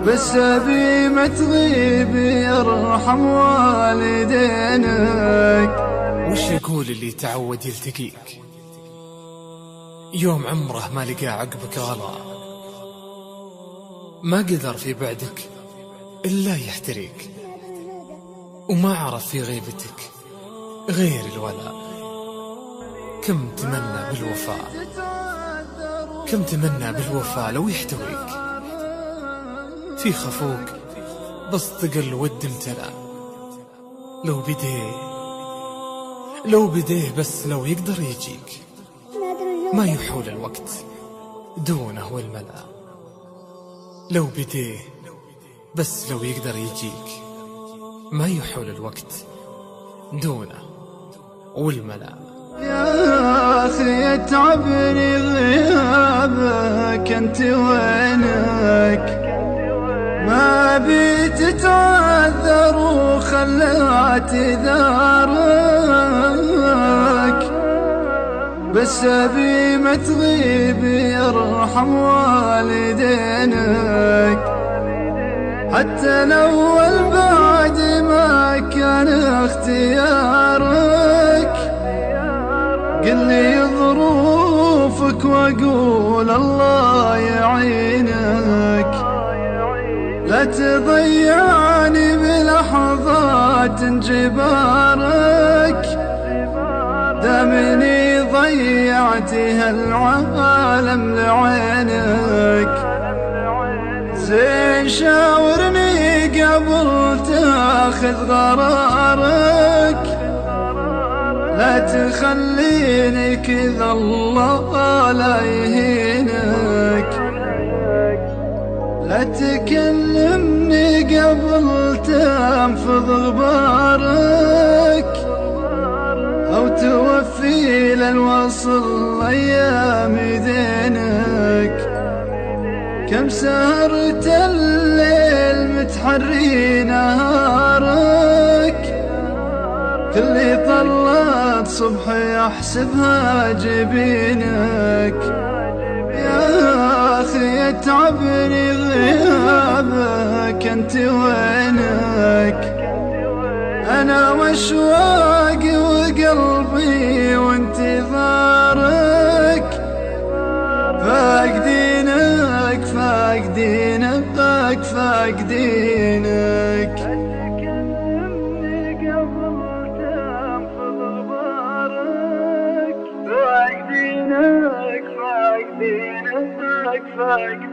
بس أبي ما تغيب يرحم والدينك. وش يقول اللي تعود يلتقيك يوم عمره ما لقى عقبك غلا، ما قدر في بعدك إلا يحتريك، وما عرف في غيبتك غير الولاء. كم تمنى بالوفاء، كم تمنى بالوفاء لو يحتويك في خفوق بس تقل ود امتلا. لو بديه بس لو يقدر يجيك ما يحول الوقت دونه والملا. لو بديه بس لو يقدر يجيك ما يحول الوقت دونه والملا. يا أخي يتعبني غيابك، أنت وينك؟ ما بي تتعذر وخلات دارك، بس أبي ما تغيب يرحم والدينك. حتى لو البعد ما كان اختيارك، قل لي ظروفك واقول الله يعينك. لا تضيعني بلحظات انجبارك، دامني ضيعتي هالعالم لعينك. زين شاورني قبل تاخذ قرارك، لا تخليني كذا الله لا يهينك. لا تكلمني قبل تنفض غبارك، أو توفي للوصل أيام دينك. كم سهرت الليل متحري نهارك، كل طلعت صبح يحسبها جبينك. يا أخي يتعبني غيابك، أنت وينك؟ أنا واشواقي وقلبي وانتظارك، فاقدينك فاقدينك فاقدينك. فاقدينك